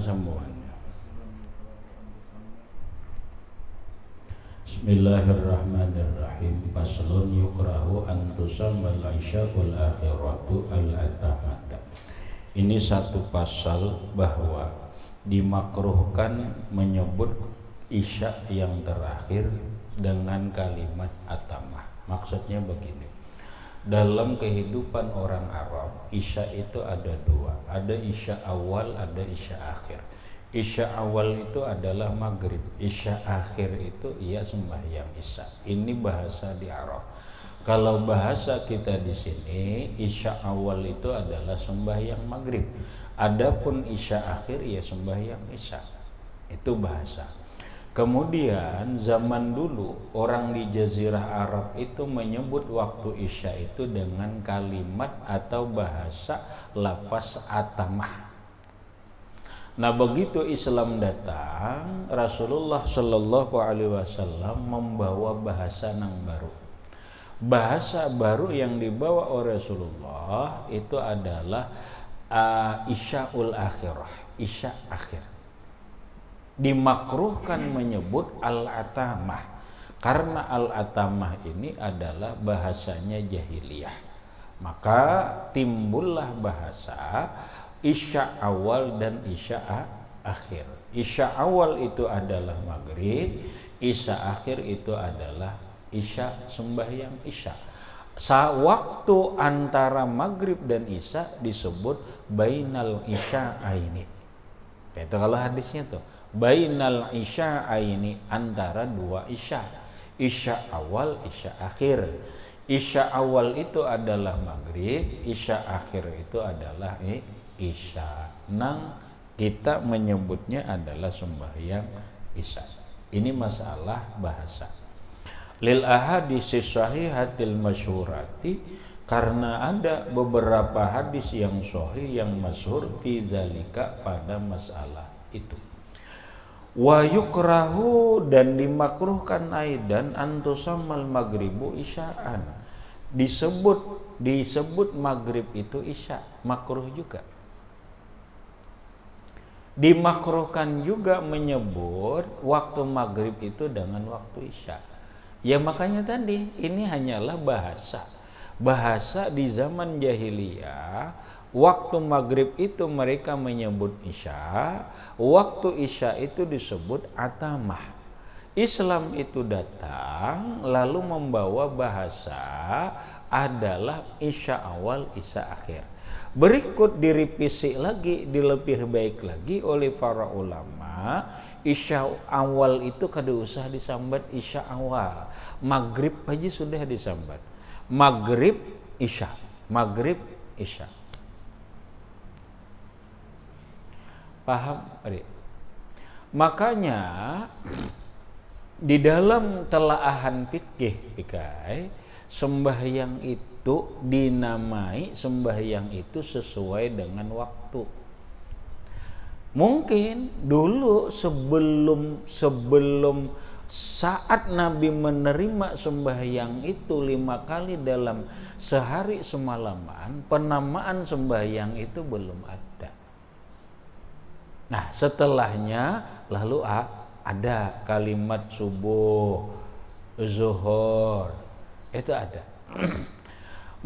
sambungannya. Bismillahirrahmanirrahim. Faslun yukrahu an tusammal isya wal akhiratu al-atamata. Ini satu pasal bahwa dimakruhkan menyebut isya yang terakhir dengan kalimat atamah. Maksudnya begini. Dalam kehidupan orang Arab, isya itu ada dua. Ada isya awal, ada isya akhir. Isya awal itu adalah maghrib. Isya akhir itu ia sembahyang isya. Ini bahasa di Arab. Kalau bahasa kita di sini, isya awal itu adalah sembahyang maghrib. Adapun isya akhir ia sembahyang isya. Itu bahasa. Kemudian zaman dulu orang di Jazirah Arab itu menyebut waktu isya itu dengan kalimat atau bahasa lafaz atamah. Nah, begitu Islam datang, Rasulullah Shallallahu Alaihi Wasallam membawa bahasa yang baru. Bahasa baru yang dibawa oleh Rasulullah itu adalah isyaul akhirah, isya akhir. Dimakruhkan menyebut al-atamah karena al-atamah ini adalah bahasanya jahiliyah. Maka timbullah bahasa isya awal dan isya akhir. Isya awal itu adalah maghrib, isya akhir itu adalah isya sembahyang isya. Waktu antara maghrib dan isya disebut bainal isya'aini. Itu kalau hadisnya tuh bainal isya'aini, antara dua isya. Isya awal, isya akhir. Isya awal itu adalah maghrib, isya akhir itu adalah isya. Nang kita menyebutnya adalah sembahyang isya. Ini masalah bahasa. Lil ahaditsis sahihatil masyhurati, karena ada beberapa hadis yang sahih yang masyhur fi zalika, pada masalah itu. Wa yukrahu, dan dimakruhkan aidan antusammal maghribu isya'an. Disebut maghrib itu isya, makruh juga. Dimakruhkan juga menyebut waktu maghrib itu dengan waktu isya. Ya makanya tadi ini hanyalah bahasa. Bahasa di zaman jahiliyah, waktu maghrib itu mereka menyebut isya, waktu isya itu disebut atamah. Islam itu datang lalu membawa bahasa adalah isya awal, isya akhir. Berikut direvisi lagi, dilebih baik lagi oleh para ulama. Isya awal itu kada usah disambat isya awal. Maghrib aja sudah disambat. Maghrib isya, maghrib isya. Paham, adik? Makanya di dalam telaahan fikih pikai, sembahyang itu dinamai sembahyang itu sesuai dengan waktu. Mungkin dulu sebelum saat Nabi menerima sembahyang itu 5 kali dalam sehari semalaman, penamaan sembahyang itu belum ada. Nah, setelahnya lalu ada kalimat subuh, zuhur, itu ada.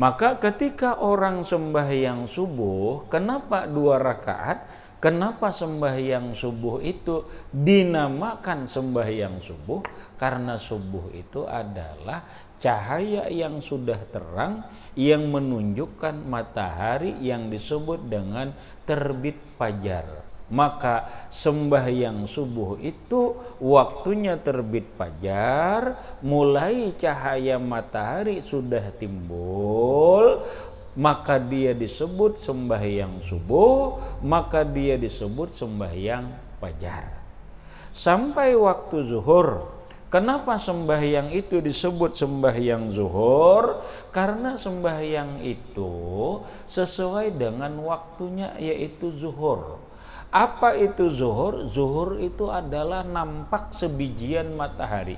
Maka ketika orang sembahyang subuh, kenapa 2 rakaat? Kenapa sembahyang subuh itu dinamakan sembahyang subuh? Karena subuh itu adalah cahaya yang sudah terang yang menunjukkan matahari yang disebut dengan terbit fajar. Maka sembahyang subuh itu waktunya terbit fajar, mulai cahaya matahari sudah timbul, maka dia disebut sembahyang subuh, maka dia disebut sembahyang fajar. Sampai waktu zuhur. Kenapa sembahyang itu disebut sembahyang zuhur? Karena sembahyang itu sesuai dengan waktunya, yaitu zuhur. Apa itu zuhur? Zuhur itu adalah nampak sebijian matahari.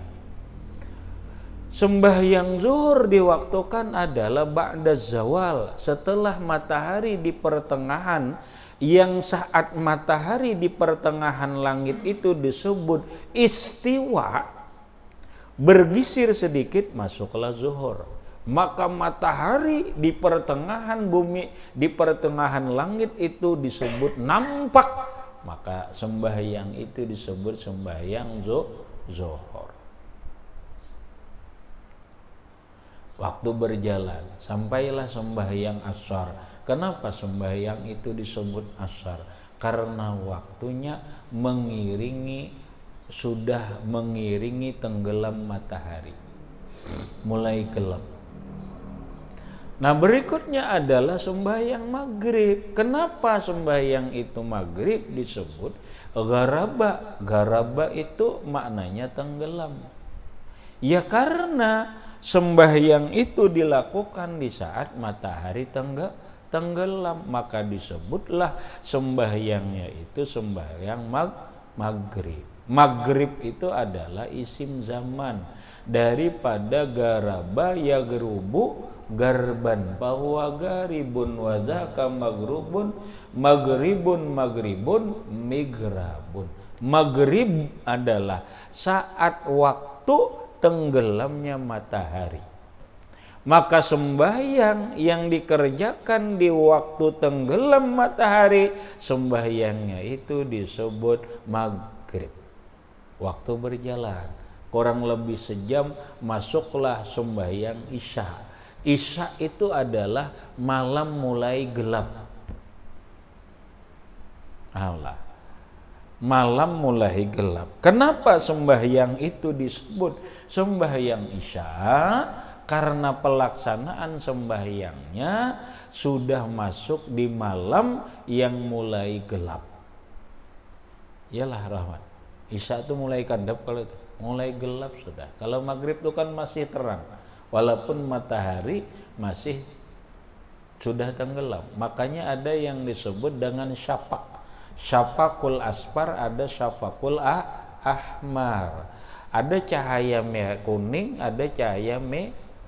Sembahyang zuhur diwaktukan adalah ba'da zawal, setelah matahari di pertengahan, yang saat matahari di pertengahan langit itu disebut istiwa, bergisir sedikit masuklah zuhur. Maka matahari di pertengahan bumi, di pertengahan langit itu disebut nampak, maka sembahyang itu disebut sembahyang zuhur. Waktu berjalan, sampailah sembahyang ashar. Kenapa sembahyang itu disebut ashar? Karena waktunya sudah mengiringi tenggelam matahari, mulai gelap. Nah, berikutnya adalah sembahyang maghrib. Kenapa sembahyang itu maghrib disebut gharaba? Gharaba itu maknanya tenggelam. Ya karena sembahyang itu dilakukan di saat matahari tenggelam, maka disebutlah sembahyangnya itu sembahyang maghrib. Maghrib itu adalah isim zaman daripada garaba yagrubu garban, bahwa garibun wadzaka maghrubun, maghribun migrabun. Maghrib adalah saat waktu tenggelamnya matahari. Maka sembahyang yang dikerjakan di waktu tenggelam matahari, sembahyangnya itu disebut maghrib. Waktu berjalan kurang lebih sejam, masuklah sembahyang isya. Isya itu adalah malam mulai gelap. Allah, malam mulai gelap. Kenapa sembahyang itu disebut sembahyang isya? Karena pelaksanaan sembahyangnya sudah masuk di malam yang mulai gelap. Iyalah Rahman, isya itu mulai kadap, kalau itu mulai gelap sudah. Kalau maghrib itu kan masih terang, walaupun matahari masih sudah tenggelam. Makanya ada yang disebut dengan syafaq. Syafaqul asfar, ada syafaqul ahmar. Ada cahaya kuning, ada cahaya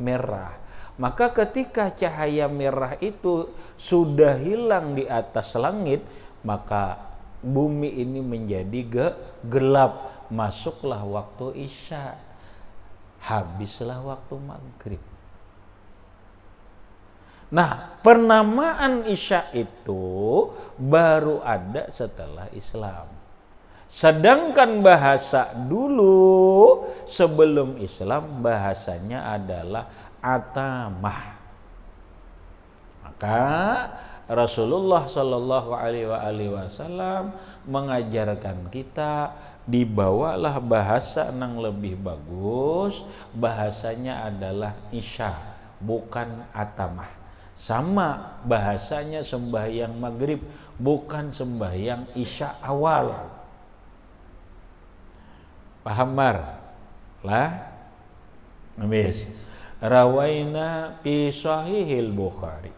merah. Maka ketika cahaya merah itu sudah hilang di atas langit, maka bumi ini menjadi gelap. Masuklah waktu isya, habislah waktu maghrib. Nah, penamaan isya itu baru ada setelah Islam. Sedangkan bahasa dulu sebelum Islam bahasanya adalah atamah. Maka Rasulullah Shallallahu Alaihi Wasallam mengajarkan kita, dibawalah bahasa yang lebih bagus, bahasanya adalah isya, bukan atamah. Sama bahasanya sembahyang maghrib, bukan sembahyang isya awal. Paham mar? Lah? Habis. Rawaina fi sahihil Bukhari.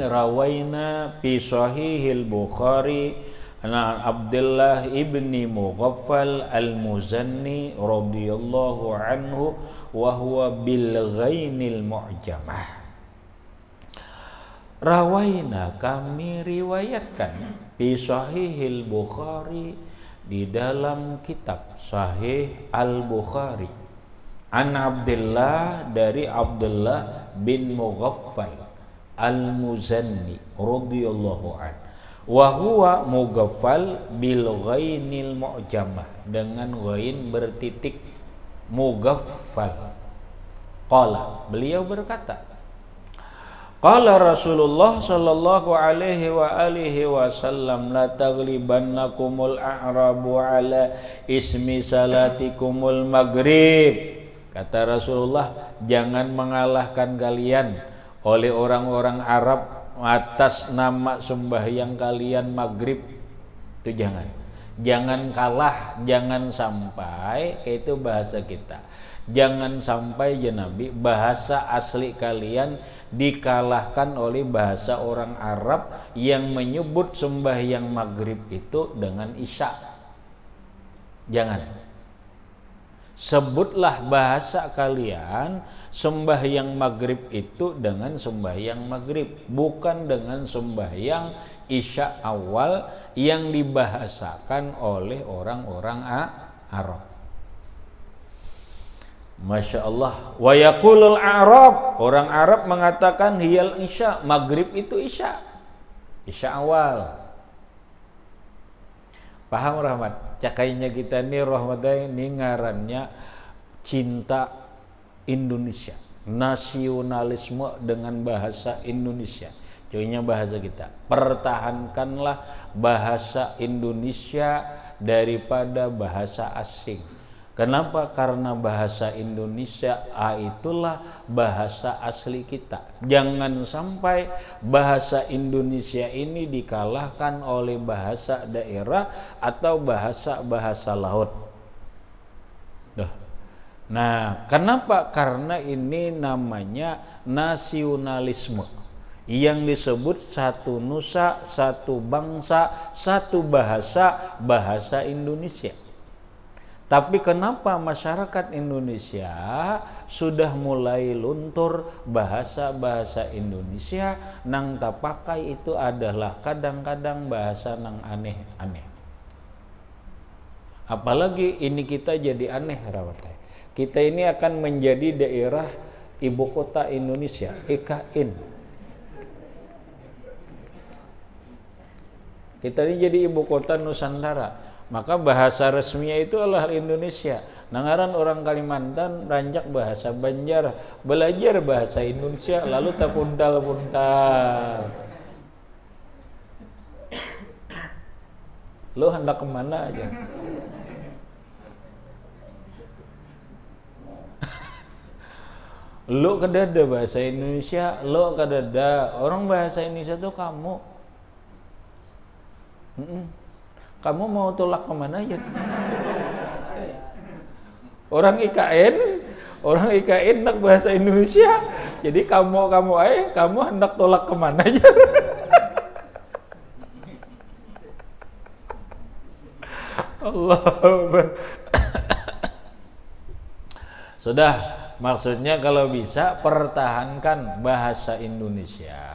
Rawaina fi sahihil Bukhari ana Abdullah ibni Mughaffal al-Muzanni radhiyallahu anhu wa huwa bil ghainil mu'jamah. Rawaina, kami riwayatkan, fi sahihil Bukhari, di dalam kitab Sahih Al-Bukhari, an Abdullah, dari Abdullah bin Mughaffal Al-Muzanni radhiyallahu an, wa huwa Mughaffal bil ghainil mu'jamah, dengan ghain bertitik, Mughaffal. Qala, beliau berkata, qala Rasulullah sallallahu alaihi wa alihi wasallam, la taghlibannakumul a'rabu ala ismi salatikumul maghrib. Kata Rasulullah, jangan mengalahkan kalian oleh orang-orang Arab atas nama sembahyang kalian maghrib. Itu jangan kalah, jangan sampai, itu bahasa kita, jangan sampai ya Nabi, bahasa asli kalian dikalahkan oleh bahasa orang Arab yang menyebut sembahyang maghrib itu dengan isya. Jangan. Sebutlah bahasa kalian sembahyang maghrib itu dengan sembahyang maghrib, bukan dengan sembahyang isya awal yang dibahasakan oleh orang-orang Arab. Masya Allah. Wa yaqulul Arab, orang Arab mengatakan hiyal isya, maghrib itu isya, isya awal. Paham Rahmat? Cakainya kita nih Rahmatnya ini ngarannya cinta Indonesia, nasionalisme dengan bahasa Indonesia. Contohnya bahasa kita, pertahankanlah bahasa Indonesia daripada bahasa asing. Kenapa? Karena bahasa Indonesia itulah bahasa asli kita. Jangan sampai bahasa Indonesia ini dikalahkan oleh bahasa daerah atau bahasa-bahasa laut. Nah, kenapa? Karena ini namanya nasionalisme. Yang disebut satu nusa, satu bangsa, satu bahasa, bahasa Indonesia. Tapi kenapa masyarakat Indonesia sudah mulai luntur bahasa-bahasa Indonesia nang tak pakai itu adalah kadang-kadang bahasa nang aneh-aneh. Apalagi ini kita jadi aneh Rawatay. Kita ini akan menjadi daerah ibu kota Indonesia, IKN. Kita ini jadi ibu kota Nusantara. Maka bahasa resminya itu adalah Indonesia. Nangaran orang Kalimantan rancak bahasa Banjar, belajar bahasa Indonesia lalu terpuntal-puntal. Lo hendak kemana aja? Lo kadada bahasa Indonesia, lo kadada. Orang bahasa Indonesia tuh kamu. Kamu mau tolak kemana aja? Orang IKN hendak bahasa Indonesia. Jadi kamu hendak tolak kemana aja? Allah. Sudah, maksudnya kalau bisa pertahankan bahasa Indonesia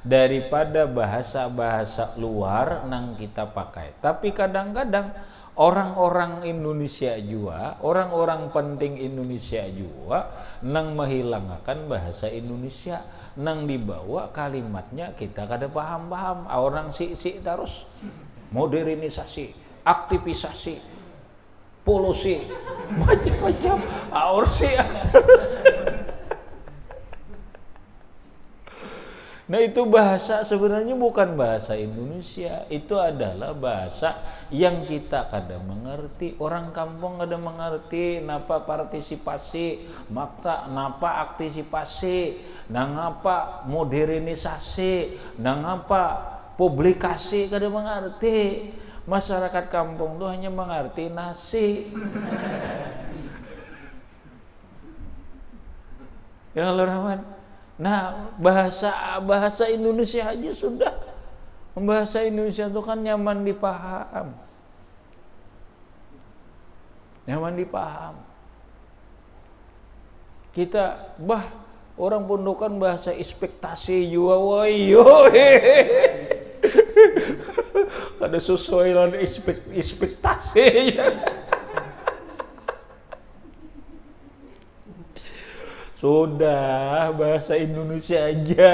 daripada bahasa-bahasa luar nang kita pakai. Tapi kadang-kadang orang-orang Indonesia juga, orang-orang penting Indonesia juga nang menghilangkan bahasa Indonesia, nang dibawa kalimatnya kita kada paham-paham. Orang si terus modernisasi, aktivisasi, polusi, macam-macam. Terus. Nah itu bahasa sebenarnya bukan bahasa Indonesia, itu adalah bahasa yang kita kadang mengerti, orang kampung kadang mengerti, napa partisipasi, maka napa aktisipasi, nangapa modernisasi, nangapa publikasi kadang mengerti. Masyarakat kampung tuh hanya mengerti nasi. Ya Allah Rahman. Nah, bahasa Indonesia aja sudah. Bahasa Indonesia itu kan nyaman dipaham. Nyaman dipaham. Kita orang pondokan bahasa ekspektasi juga woyo. Kada sesuai dengan ekspektasi ya. Sudah bahasa Indonesia aja.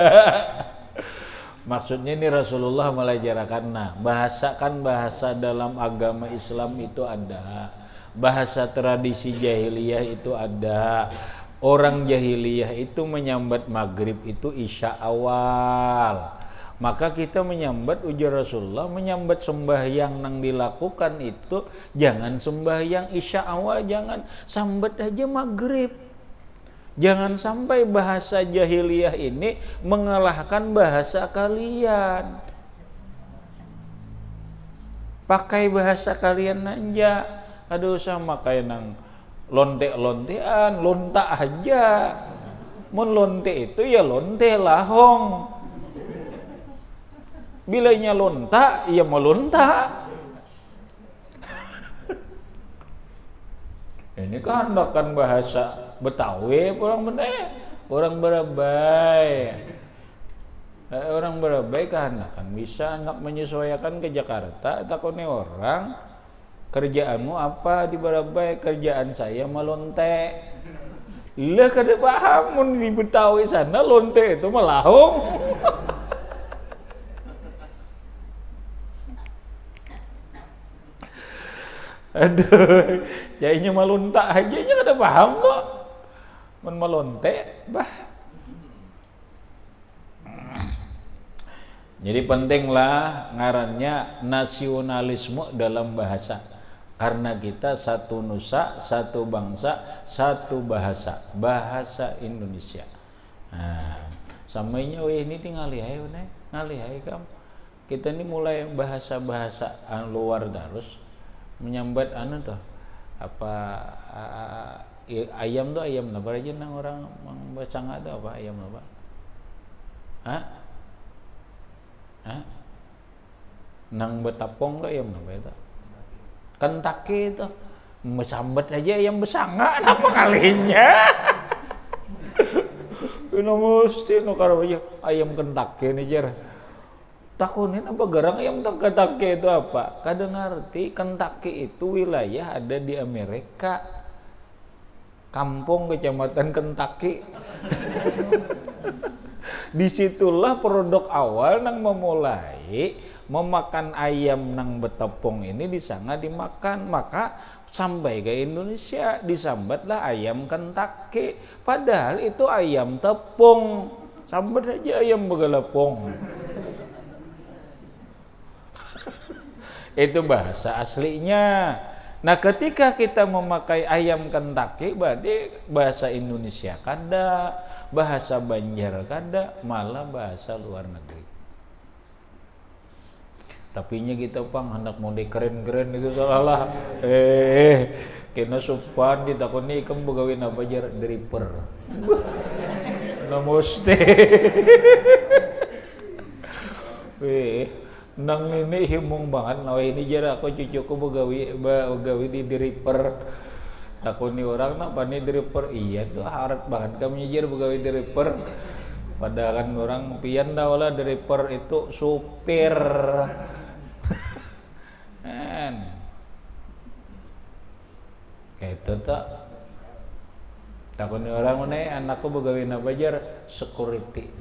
Maksudnya ini Rasulullah melajarakan. Nah, bahasa dalam agama Islam itu ada. Bahasa tradisi jahiliyah itu ada. Orang jahiliyah itu menyambat maghrib itu isya awal. Maka kita menyambat ujar Rasulullah, menyambat sembahyang yang dilakukan itu jangan sembahyang isya awal, jangan sambat aja maghrib. Jangan sampai bahasa jahiliyah ini mengalahkan bahasa kalian. Pakai bahasa kalian aja. Ada usah makai nang lonte-lontean, lonta aja. Mun lonte itu ya lonte lahong. Bilanya lonta, ya mau lonta. Ini kehendakan bahasa Betawi orang bener, orang Barabai. Orang Barabai kehendakan bisa anak menyesuaikan ke Jakarta. Takutnya orang kerjaanmu apa di Barabai? Kerjaan saya melonte. Lah kada paham mun di Betawi sana lonte itu melahong. Aduh, jadinya malunta aja nya kada paham kok. Men melonte, bah. Jadi pentinglah ngarannya nasionalisme dalam bahasa. Karena kita satu nusa, satu bangsa, satu bahasa. Bahasa Indonesia. Nah, samanya ini tinggal lihai, ngalihai kamu. Kita ini mulai bahasa-bahasa luar terus. Menyambat tuh apa ayam tuh ayam apa aja nang orang membaca nggak tuh apa ayam apa nang betapong tuh ayam apa itu Kentucky itu mesambat aja ayam besanga apa kalinya ini mesti nukar aja ayam Kentucky nih jar takunin apa garang ayam Kentucky itu apa? Kadang ngerti Kentucky itu wilayah ada di Amerika. Kampung kecamatan Kentucky. Disitulah produk awal nang memulai memakan ayam nang betepung ini disanga dimakan. Maka sampai ke Indonesia disambatlah ayam Kentucky. Padahal itu ayam tepung. Sambat aja ayam begalepong. Itu bahasa aslinya. Nah, ketika kita memakai ayam Kentucky, berarti bahasa Indonesia kada, bahasa Banjar kada, malah bahasa luar negeri. Tapinya kita pang hendak mau keren-keren itu salah. Kena sopan ditakoni ikam begawin apa jar dripper. Namaste. Nang ini himung banget, nah ini jara aku cucuku begawi di dripper. Takuni orang nak pani dripper, iya tuh harap banget kami jar begawi dripper. Padahal kan orang pian dah wala dripper itu supir. Kayak itu tak. Takuni orang mana anakku begawi apa jar security.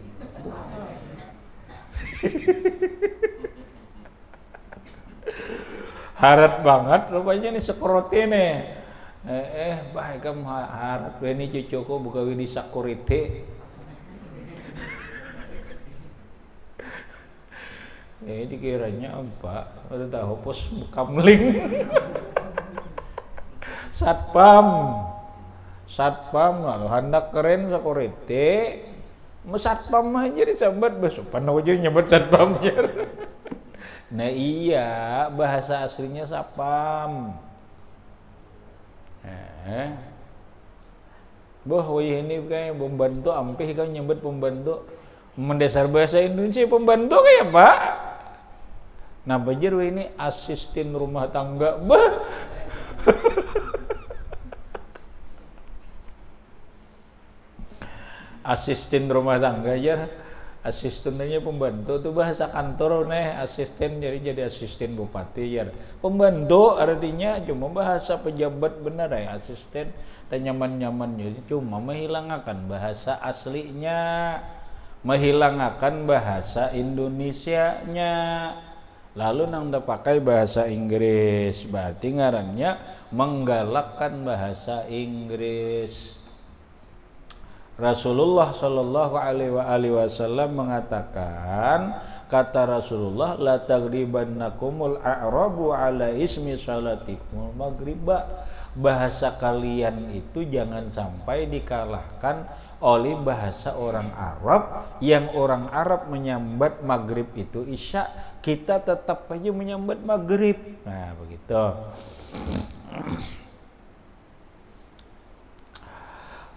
Harap banget rupanya nih security nih. Baik kamu harap ini cucuku buka di security. Dikiranya apa? Udah tahu pos kamling. Satpam lalu hendak keren security. Satpam aja disambat besopan aja nyebut satpamnya. Nah iya, bahasa aslinya sapam. Ini kayak pembantu ampih kan nyebut pembantu. Mendasar bahasa Indonesia pembantu kayak Pak. Nah bajar ini asisten rumah tangga. Asisten rumah tangga aja. Asistennya pembantu itu bahasa kantor nih, asisten jadi asisten bupati ya. Pembantu artinya cuma bahasa pejabat benar ya, asisten nyaman-nyaman jadi cuma menghilangkan bahasa aslinya, menghilangkan bahasa Indonesianya. Lalu nang pakai bahasa Inggris, berarti ngarannya menggalakkan bahasa Inggris. Rasulullah Shallallahu Alaihi Wasallam mengatakan, kata Rasulullah, la taghribannakumul a'rabu ala ismi salatikumul maghriba. Bahasa kalian itu jangan sampai dikalahkan oleh bahasa orang Arab, yang orang Arab menyambat maghrib itu isya, kita tetap aja menyambat maghrib. Nah begitu.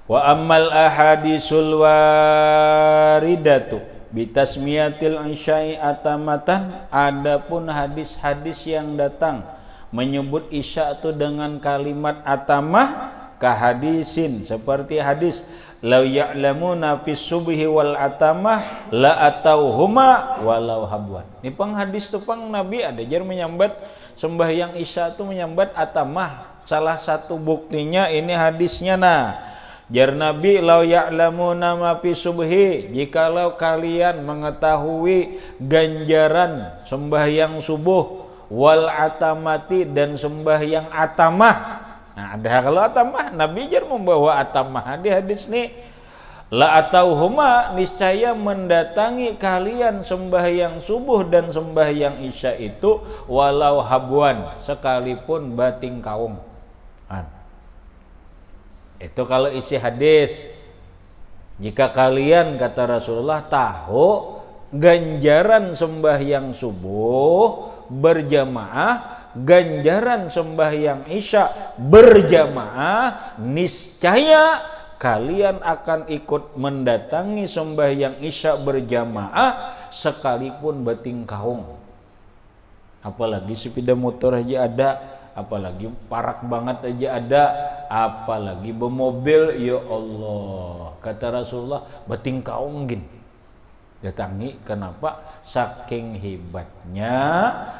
Wa ammal ahadisul waridatu bitasmiyatil isya'i atamatan, adapun hadis-hadis yang datang menyebut isya itu dengan kalimat atamah, kahadisin seperti hadis law ya'lamuna fis subhi wal atamah la atauhuma walau habwan. Ini pang hadis tu pang Nabi ada jar menyambat sembahyang Isya tu menyambat atamah. Salah satu buktinya ini hadisnya jar Nabi law ya'lamuna ma fis subhi, jikalau kalian mengetahui ganjaran sembahyang subuh wal atamati dan sembahyang atamah. Nah, ada kalau atamah, Nabi jar membawa atamah di hadis nih. La atauhuma, niscaya mendatangi kalian sembahyang subuh dan sembahyang Isya itu walau habwan, sekalipun bating kaung. Itu kalau isi hadis. Jika kalian, kata Rasulullah, tahu ganjaran sembahyang subuh berjamaah, ganjaran sembahyang Isya berjamaah, niscaya kalian akan ikut mendatangi sembahyang Isya berjamaah sekalipun bating kaung. Apalagi sepeda motor aja ada, apalagi parak banget aja ada, apalagi bermobil, ya Allah. Kata Rasulullah, bating kaung gini datangi. Kenapa? Saking hebatnya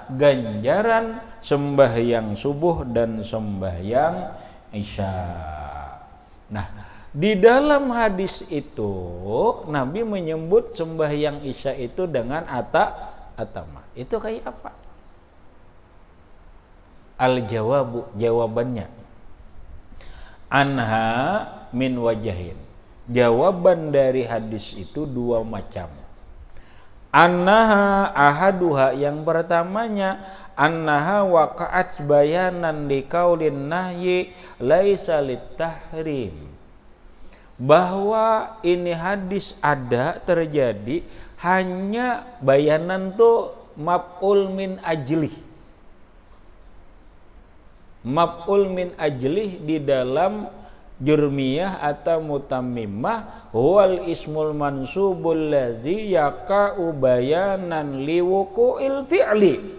ganjaran sembahyang subuh dan sembahyang Isya. Nah, di dalam hadis itu Nabi menyebut sembahyang Isya itu dengan atamah. Itu kayak apa? Al-jawabu, jawabannya anha min wajahin. Jawaban dari hadis itu dua macam. Annaha ahaduha, yang pertamanya annaha waqa'at bayanan liqaulin nahyi laisa litahrim, bahwa ini hadis ada terjadi hanya bayanan tuh maf'ul min ajlih. Maf'ul min ajlih di dalam jurmiyah atau mutammimah huwal ismul mansubul ladzi yaqa'u bayanan liwuqu'il fi'li.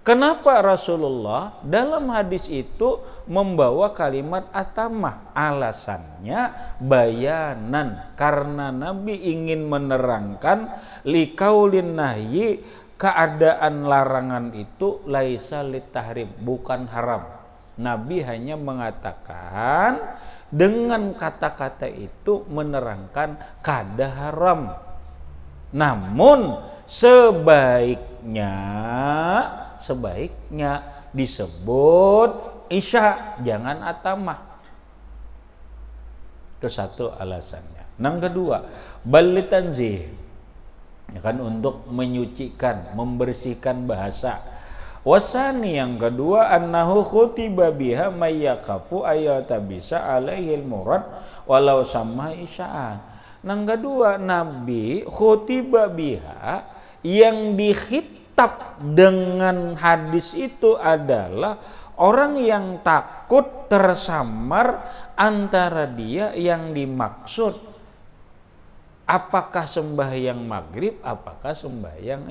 Kenapa Rasulullah dalam hadis itu membawa kalimat atamah? Alasannya bayanan, karena Nabi ingin menerangkan liqaulin nahyi, keadaan larangan itu laisa litahrim, bukan haram. Nabi hanya mengatakan dengan kata-kata itu menerangkan kada haram. Namun sebaiknya disebut Isya, jangan atamah. Itu satu alasannya. Yang kedua, balitanzih, ya kan, untuk menyucikan, membersihkan bahasa. Wasani, yang kedua, annahu khutiba biha may yaqafu ayatabisa alaihil murad walau sama isya'an. Yang kedua, Nabi khutiba biha, yang dihitab dengan hadis itu adalah orang yang takut tersamar antara dia yang dimaksud apakah sembahyang maghrib, apakah sembahyang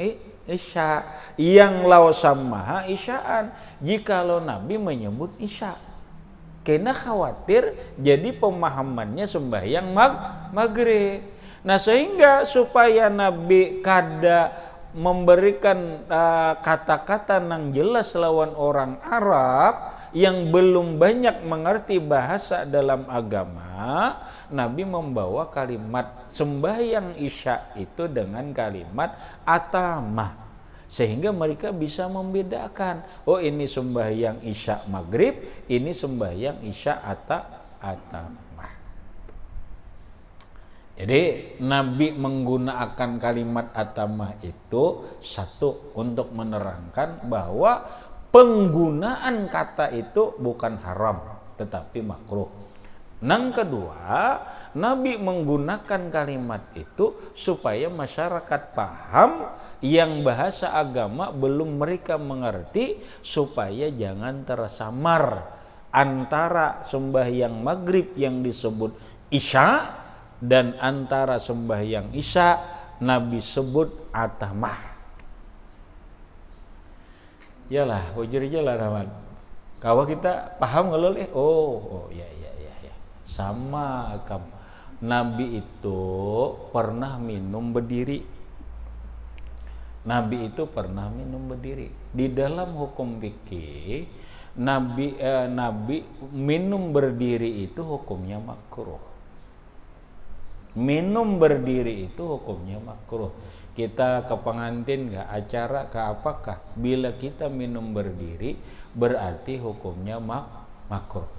Isya. Yang lau samaha isya'an, jikalau Nabi menyebut Isya, karena khawatir jadi pemahamannya sembahyang maghrib. Nah, sehingga supaya Nabi kada memberikan kata-kata yang jelas lawan orang Arab yang belum banyak mengerti bahasa dalam agama, Nabi membawa kalimat sembahyang Isya itu dengan kalimat atamah, sehingga mereka bisa membedakan, oh ini sembahyang Isya maghrib, ini sembahyang Isya atamah. Jadi Nabi menggunakan kalimat atamah itu satu untuk menerangkan bahwa penggunaan kata itu bukan haram tetapi makruh. Yang kedua, Nabi menggunakan kalimat itu supaya masyarakat paham yang bahasa agama belum mereka mengerti, supaya jangan tersamar antara sembahyang maghrib yang disebut Isya dan antara sembahyang Isya Nabi sebut atamah. Yalah, wajar aja lah Rahman. Kalau kita paham ngelol oh ya. Sama kamu. Nabi itu pernah minum berdiri. Nabi itu pernah minum berdiri. Di dalam hukum fikih, Nabi minum berdiri itu hukumnya makruh. Minum berdiri itu hukumnya makruh. Kita ke pengantin nggak, acara ke apakah, bila kita minum berdiri berarti hukumnya makruh.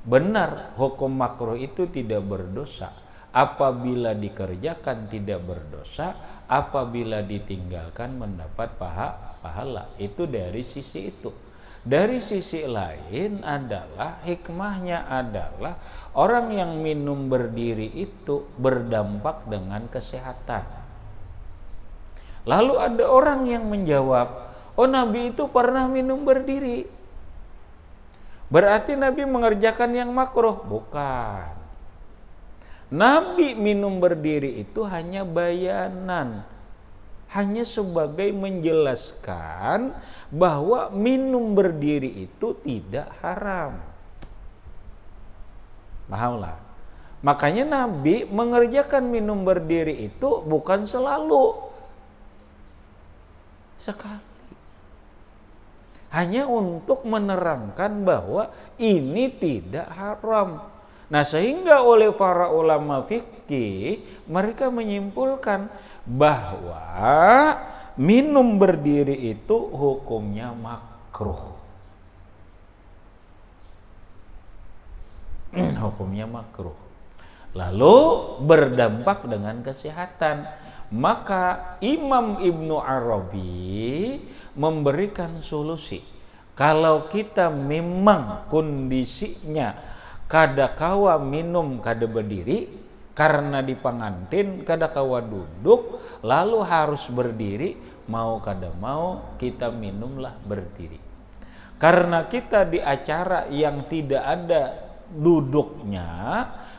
Benar, hukum makruh itu tidak berdosa. Apabila dikerjakan tidak berdosa, apabila ditinggalkan mendapat pahala. Itu dari sisi itu. Dari sisi lain adalah hikmahnya adalah orang yang minum berdiri itu berdampak dengan kesehatan. Lalu ada orang yang menjawab, oh Nabi itu pernah minum berdiri, berarti Nabi mengerjakan yang makruh. Bukan. Nabi minum berdiri itu hanya bayanan, hanya sebagai menjelaskan bahwa minum berdiri itu tidak haram. Pahamlah. Makanya Nabi mengerjakan minum berdiri itu bukan selalu, sekali. Hanya untuk menerangkan bahwa ini tidak haram. Nah, sehingga oleh para ulama fikih mereka menyimpulkan bahwa minum berdiri itu hukumnya makruh. Hukumnya makruh. Lalu berdampak dengan kesehatan. Maka Imam Ibnu Arabi memberikan solusi. Kalau kita memang kondisinya kadakawa minum kada berdiri karena di pengantin, kadakawa duduk, lalu harus berdiri, mau kada mau kita minumlah berdiri. Karena kita di acara yang tidak ada duduknya,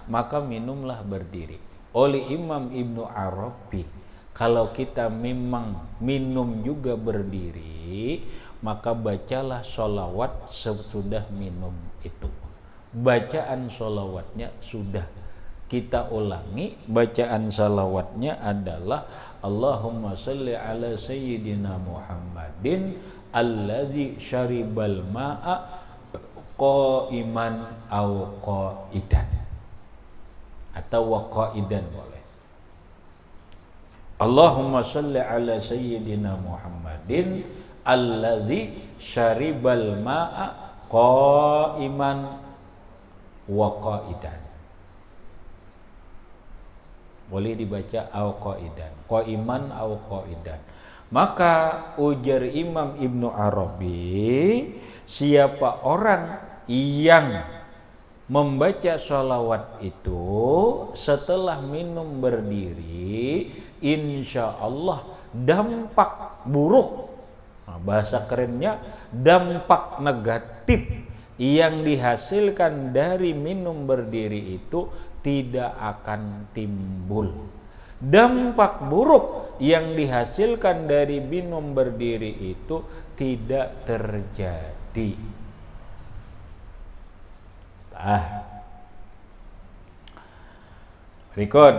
maka minumlah berdiri. Oleh Imam Ibnu Arabi, kalau kita memang minum juga berdiri, maka bacalah sholawat sesudah minum itu. Bacaan sholawatnya sudah kita ulangi. Bacaan sholawatnya adalah Allahumma salli ala sayyidina Muhammadin allazi syaribal ma'a qa'iman au qa'idan, atau waqa'idan boleh. Allahumma salli ala sayyidina Muhammadin allazi syaribal ma'a qa'iman wa qa'idan. Boleh dibaca au qa'idan, qa'iman au qa'idan. Maka ujar Imam Ibnu Arabi, siapa orang yang membaca sholawat itu setelah minum berdiri, insya Allah dampak buruk, nah, bahasa kerennya dampak negatif yang dihasilkan dari minum berdiri itu tidak akan timbul. Dampak buruk yang dihasilkan dari minum berdiri itu tidak terjadi. Berikut,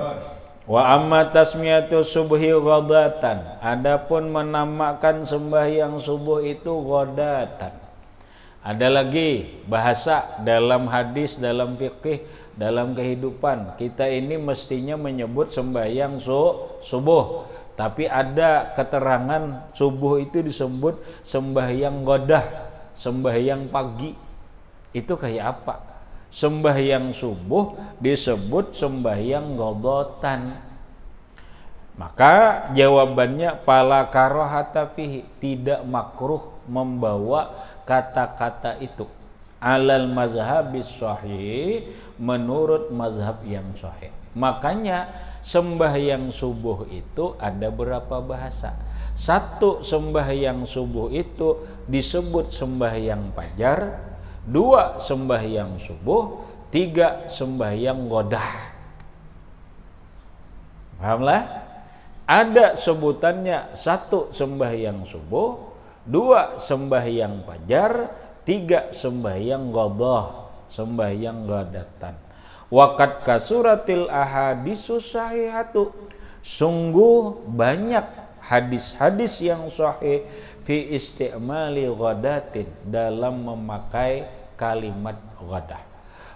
wa amma tasmiyatu subhi ghadatan. Adapun menamakan sembahyang subuh itu ghadatan. Ada lagi bahasa dalam hadis, dalam fikih, dalam kehidupan. Kita ini mestinya menyebut sembahyang subuh. Tapi ada keterangan subuh itu disebut sembahyang ghadah, sembahyang pagi. Itu kayak apa? Sembahyang subuh disebut sembahyang ghadatan. Maka jawabannya pala karahata fihi, tidak makruh membawa kata-kata itu alal mazhabis sahih, menurut mazhab yang sahih. Makanya sembahyang subuh itu ada berapa bahasa. Satu, sembahyang subuh itu disebut sembahyang fajar. Dua, sembahyang subuh. Tiga, sembahyang ghadah. Pahamlah? Ada sebutannya, satu sembahyang subuh, dua sembahyang fajar, tiga sembahyang ghadah, sembahyang ghadatan. Waqad kasuratil ahadisus sahihatu, sungguh banyak hadis-hadis yang sahih fi istimali ghadatin, dalam memakai kalimat ghadah.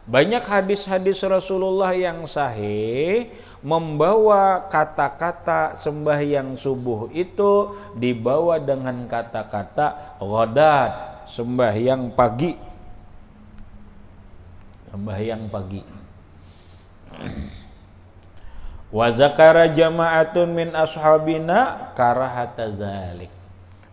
Banyak hadis-hadis Rasulullah yang sahih membawa kata-kata sembahyang subuh itu dibawa dengan kata-kata ghadat, sembahyang pagi. Sembahyang pagi. Wa zakara jama'atun min ashabina karahata dzalik.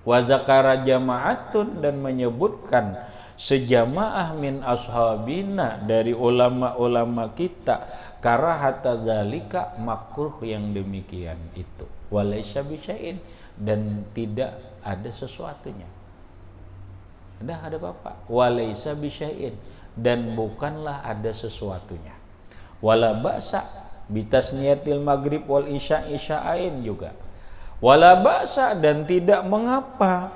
Wa zakara jama'atun, dan menyebutkan sejamaah min ashabina, dari ulama-ulama kita, karahata dzalika, makruh yang demikian itu. Walaysa bisyai'in, dan tidak ada sesuatunya. Ada apa-apa. Walaysa bisyai'in, dan bukanlah ada sesuatunya. Wala ba'sa bitasniyatil maghrib wal isya, isya'ain juga. Wala ba'sa, dan tidak mengapa,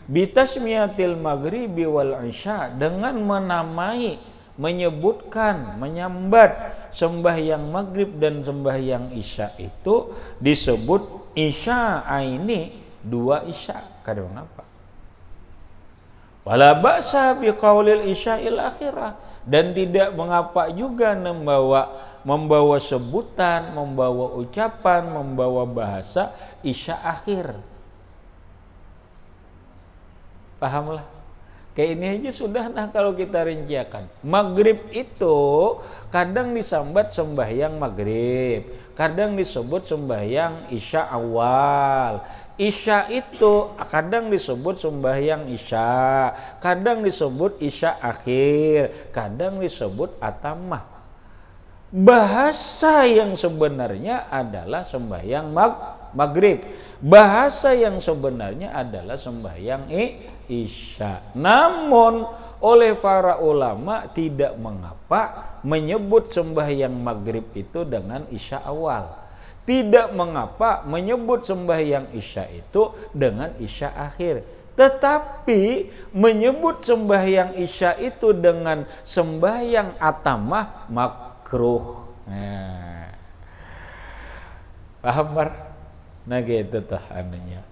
bitasmiyatil maghribi wal isya, dengan menamai, menyebutkan, menyambat sembahyang maghrib dan sembahyang isya itu disebut isya'aini, dua isya, kada mengapa. Wala ba'sa biqaulil isya'il akhirah, dan tidak mengapa juga membawa sebutan, membawa ucapan, membawa bahasa isya akhir. Pahamlah? Kayak ini aja sudah. Nah, kalau kita rinciakan, maghrib itu kadang disambat sembahyang maghrib, kadang disebut sembahyang isya awal. Isya itu kadang disebut sembahyang isya, kadang disebut isya akhir, kadang disebut atamah. Bahasa yang sebenarnya adalah sembahyang maghrib. Bahasa yang sebenarnya adalah sembahyang isya. Namun oleh para ulama tidak mengapa menyebut sembahyang maghrib itu dengan isya awal. Tidak mengapa menyebut sembahyang isya itu dengan isya akhir. Tetapi menyebut sembahyang isya itu dengan sembahyang atamah makruh. Nah, paham bar? Nah gitu tuh anunya.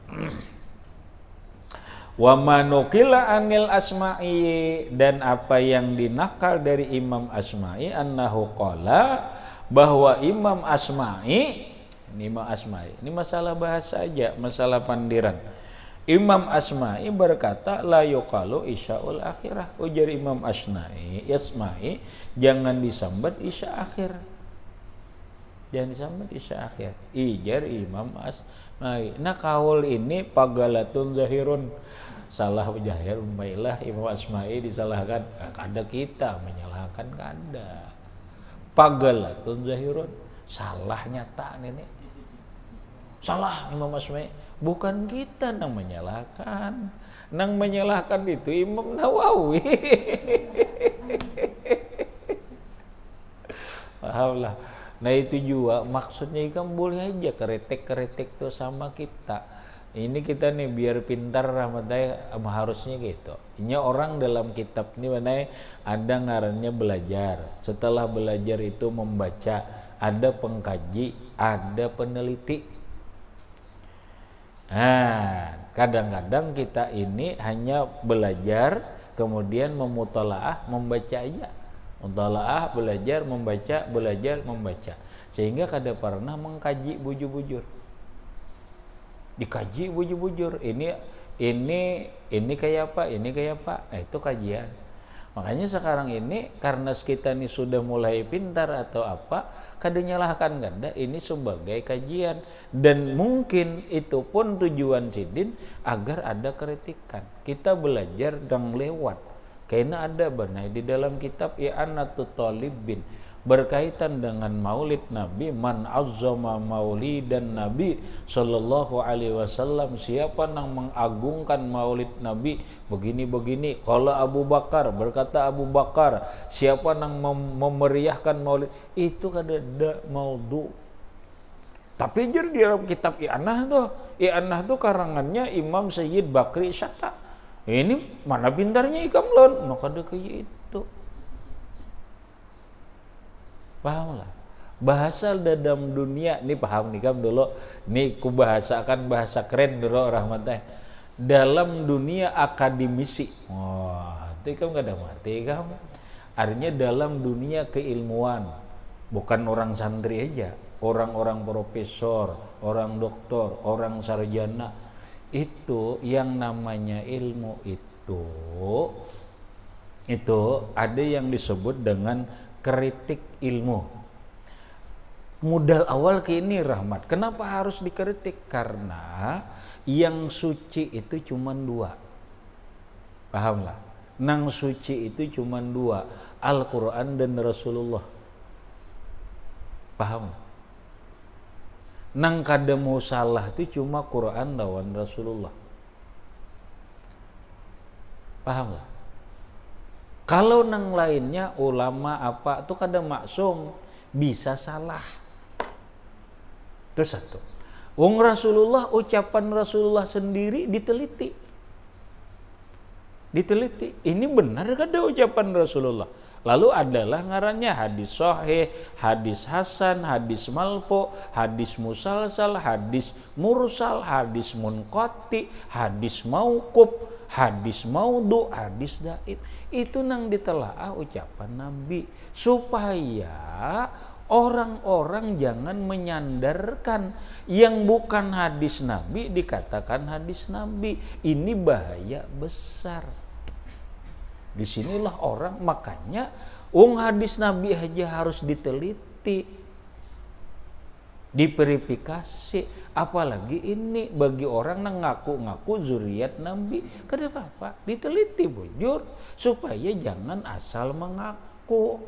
Wa manukila anil Asma'i, dan apa yang dinakal dari Imam Asma'i, annahu qala, bahwa Imam Asma'i, ini masalah bahasa aja, masalah pandiran. Imam Asma'i berkata, la yuqalu isya'ul akhirah. Ujar Imam Asma'i, jangan disambat isya akhir. Jangan disambat isya akhir. Ijar Imam Asma'i. Nah, kaul ini pagalatun zahirun, salah jahir. Baiklah, Imam Asma'i disalahkan. Kada kita menyalahkan, kada. Pagalatun zahirun, salah nyata ini. Salah Imam Asma'i, bukan kita nang menyalahkan. Nang menyalahkan itu Imam Nawawi. Pahamlah. Nah itu juga maksudnya ikan boleh aja keretek tuh sama kita. Ini kita nih biar pintar rahmatnya, harusnya gitu. Ini orang dalam kitab ini mana ada ngarannya belajar. Setelah belajar itu membaca, ada pengkaji, ada peneliti. Nah, kadang-kadang kita ini hanya belajar kemudian memutalaah, membaca aja. Mutalaah, belajar, membaca, belajar, membaca. Sehingga kada pernah mengkaji bujur-bujur. Dikaji bujur-bujur. Ini kayak apa? Ini kayak apa? Nah, itu kajian. Makanya sekarang ini karena kita ini sudah mulai pintar atau apa, kada nyalahkan ganda ini sebagai kajian, dan mungkin itu pun tujuan sidin agar ada kritikan. Kita belajar dan lewat. Karena ada banai di dalam kitab I'anatut Talibin berkaitan dengan maulid Nabi, man azzama maulidan Nabi sallallahu alaihi wasallam, siapa yang mengagungkan maulid Nabi begini-begini. Kalau Abu Bakar, berkata Abu Bakar, siapa yang memeriahkan maulid itu kada ada maudhu. Tapi di dalam kitab I'anah tuh karangannya Imam Sayyid Bakri Syatta. Ini mana pintarnya ikam lon, no kada kayak itu. Paham lah. Bahasa dalam dunia ini paham nih kam dulu. Nih ku bahasakan bahasa keren dulu rahmatnya. Dalam dunia akademisi. Wah, itu kam gak ada mati kam. Artinya dalam dunia keilmuan. Bukan orang santri aja. Orang-orang profesor, orang doktor, orang sarjana. Itu yang namanya ilmu itu ada yang disebut dengan kritik ilmu. Modal awal ke ini rahmat. Kenapa harus dikritik? Karena yang suci itu cuma dua. Pahamlah. Nang suci itu cuma dua. Al-Quran dan Rasulullah. Paham? Nang kada mau salah itu cuma Quran lawan Rasulullah. Paham lah? Kalau nang lainnya ulama apa tuh kada maksum, bisa salah. Itu satu. Wong Rasulullah, ucapan Rasulullah sendiri diteliti. Ini benar kada ucapan Rasulullah? Lalu adalah ngarannya hadis sahih, hadis hasan, hadis malfu, hadis musalsal, hadis mursal, hadis munqati, hadis mauquf, hadis maudhu, hadis dhaif. Itu nang ditelaah ucapan Nabi supaya orang-orang jangan menyandarkan yang bukan hadis Nabi dikatakan hadis Nabi. Ini bahaya besar. Disinilah orang, makanya hadis Nabi aja harus diteliti, diverifikasi. Apalagi ini bagi orang yang ngaku-ngaku zuriat Nabi, kenapa apa? Diteliti bujur supaya jangan asal mengaku.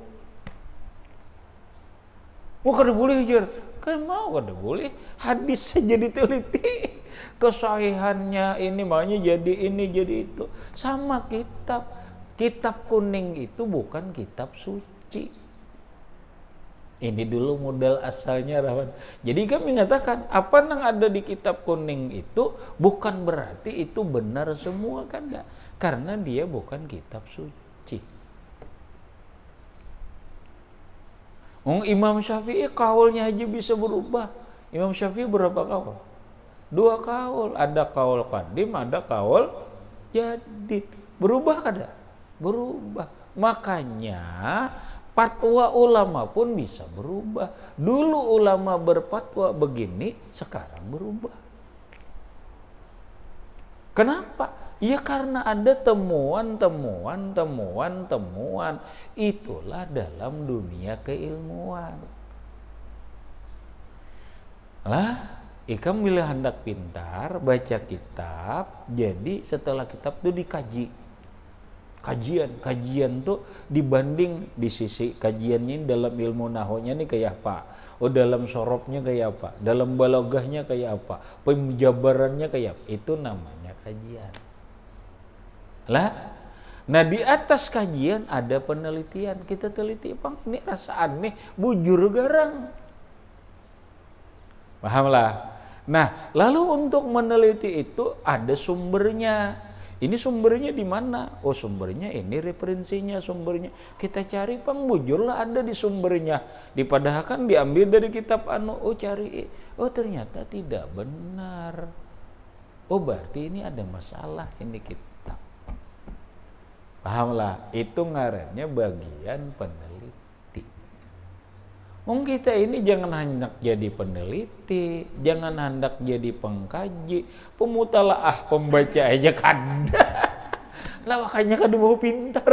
Mau kada boleh jujur, kan mau kada boleh. Hadis saja diteliti, kesahihannya ini maunya jadi ini jadi itu. Sama kitab kuning itu bukan kitab suci. Ini dulu modal asalnya Rahman. Jadi kami mengatakan apa yang ada di kitab kuning itu bukan berarti itu benar semua, kan enggak. Karena dia bukan kitab suci. Imam Syafi'i kaulnya aja bisa berubah. Imam Syafi'i berapa kaul? 2 kaul. Ada kaul qadim, ada kaul jadid. Berubah kada? Berubah. Makanya fatwa ulama pun bisa berubah. Dulu ulama berfatwa begini, sekarang berubah. Kenapa? Ya karena ada temuan. Itulah dalam dunia keilmuan. Lah, ikam bila hendak pintar baca kitab, jadi setelah kitab itu dikaji. Kajian tuh dibanding di sisi kajiannya dalam ilmu nahwnya nih kayak apa, dalam sorobnya kayak apa, dalam balagahnya kayak apa, penjabarannya kayak apa, itu namanya kajian. Lah, nah di atas kajian ada penelitian, kita teliti, bang ini rasa aneh, bujur garang. Paham lah. Nah, lalu untuk meneliti itu ada sumbernya. Ini sumbernya di mana? Oh, sumbernya ini, referensinya, sumbernya. Kita cari, bang, bujurlah ada di sumbernya. Padahal kan diambil dari kitab cari. Oh, ternyata tidak benar. Oh, berarti ini ada masalah ini kitab. Pahamlah, itu ngarannya bagian peneliti. Kita ini jangan hendak jadi peneliti, jangan hendak jadi pengkaji, pemutalaah, pembaca aja kada. Lah makanya kada mau pintar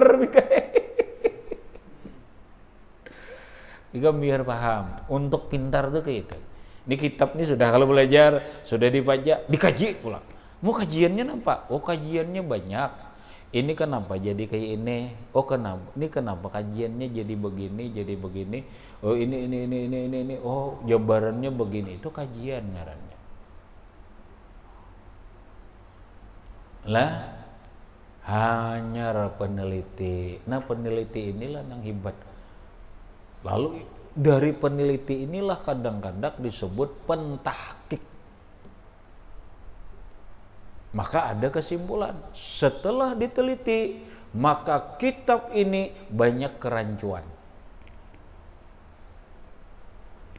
Ika biar paham. Untuk pintar tuh kayak itu. Ini kitab ini sudah kalau belajar, sudah dibaca, dikaji pula. Mau kajiannya apa? Oh, kajiannya banyak. Ini kenapa jadi kayak ini? Oh, kenapa? Ini kenapa kajiannya jadi begini? Oh, ini. Oh, jabarannya begini. Itu kajian ngarannya. Lah, hanya peneliti. Nah, peneliti inilah yang hebat. Lalu dari peneliti inilah kadang-kadang disebut pentahqiq. Maka ada kesimpulan, setelah diteliti, maka kitab ini banyak kerancuan.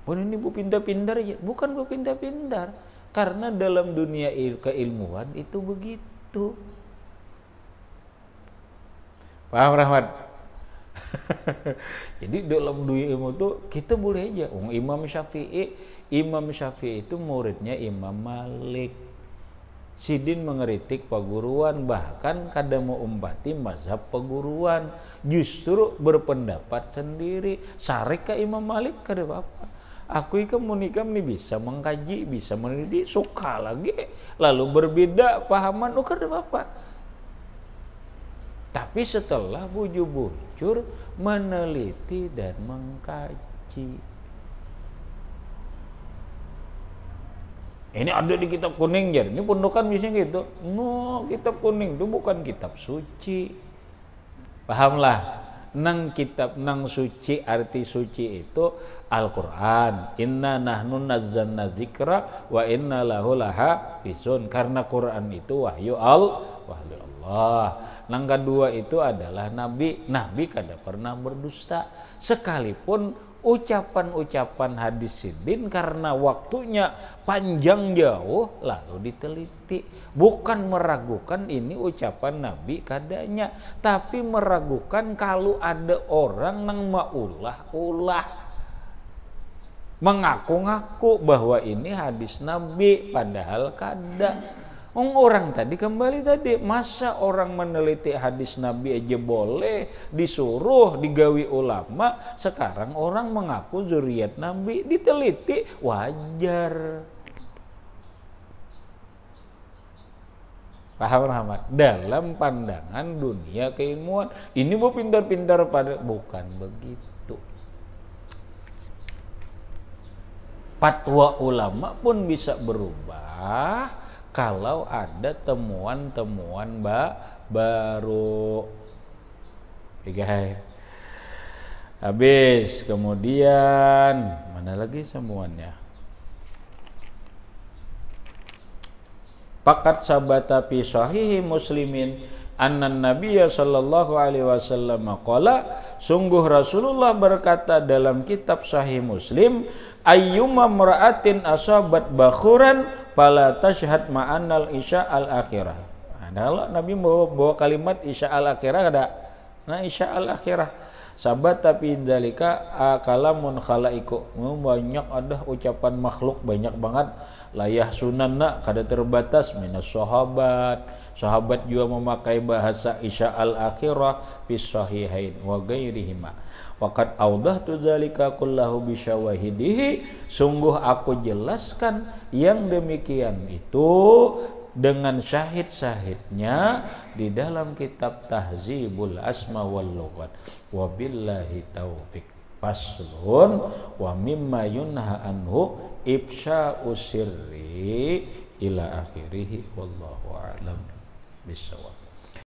Oh ini bu pintar-pintar ya, bukan bu pintar-pintar, karena dalam dunia keilmuan itu begitu. Paham Rahmat? Jadi dalam dunia ilmu itu kita boleh aja. Imam Syafi'i itu muridnya Imam Malik. Sidin mengeritik paguruan, bahkan kadang mau umpati mazhab paguruan, justru berpendapat sendiri. Sarik ke Imam Malik kada apa. Aku ikam munikam nih bisa mengkaji, bisa meneliti, suka lagi. Lalu berbeda pahaman, kada apa. Tapi setelah bujur-bujur meneliti dan mengkaji. Ini ada di kitab kuning jar. Ini pondokan biasanya gitu. No, kitab kuning itu bukan kitab suci. Pahamlah. Nang kitab nang suci, arti suci itu Al-Qur'an. Inna nahnu nazzalna dzikra wa inna lahu lahafizun. Karena Quran itu wahyu Allah. Nang kedua itu adalah Nabi. Nabi kada pernah berdusta. Sekalipun ucapan-ucapan hadis sidin karena waktunya panjang jauh lalu diteliti. Bukan meragukan ini ucapan Nabi kadanya, tapi meragukan kalau ada orang nang maulah-ulah mengaku-ngaku bahwa ini hadis Nabi padahal kada. Orang tadi kembali tadi, masa orang meneliti hadis Nabi aja boleh disuruh digawi ulama, sekarang orang mengaku zuriat Nabi diteliti, wajar. Paham Rahmat? Dalam pandangan dunia keilmuan, ini mau pintar-pintar pada, bukan begitu. Fatwa ulama pun bisa berubah kalau ada temuan-temuan baru. Habis, kemudian mana lagi semuanya? Faqad sabata fi sahihi Muslimin anna Nabiyya sallallahu alaihi wasallam qala, sungguh Rasulullah berkata dalam kitab Sahih Muslim, ayyuma mar'atin asabat bakhuran fala tashhad ma'annal isya al-akhirah. Nah, Nabi bawa kalimat isya al-akhirah ada. Nah, isya al-akhirah. Sabat tapi dzalika kalamun khalaiku. Banyak ada ucapan makhluk banyak banget. Layah sunanna kada terbatas minas sahabat. Sahabat juga memakai bahasa isya al-akhirah fi sahihain wa ghairihima. Waqad awdahtu dzalika kullahu bi syawahidihi, sungguh aku jelaskan yang demikian itu dengan syahid-syahidnya di dalam kitab Tahzibul Asma wal Lughat. Wabillahi taufik. Faslun wa mimma yunha anhu ifsya'us sirri ila akhirih wallahu a'lam bissawab.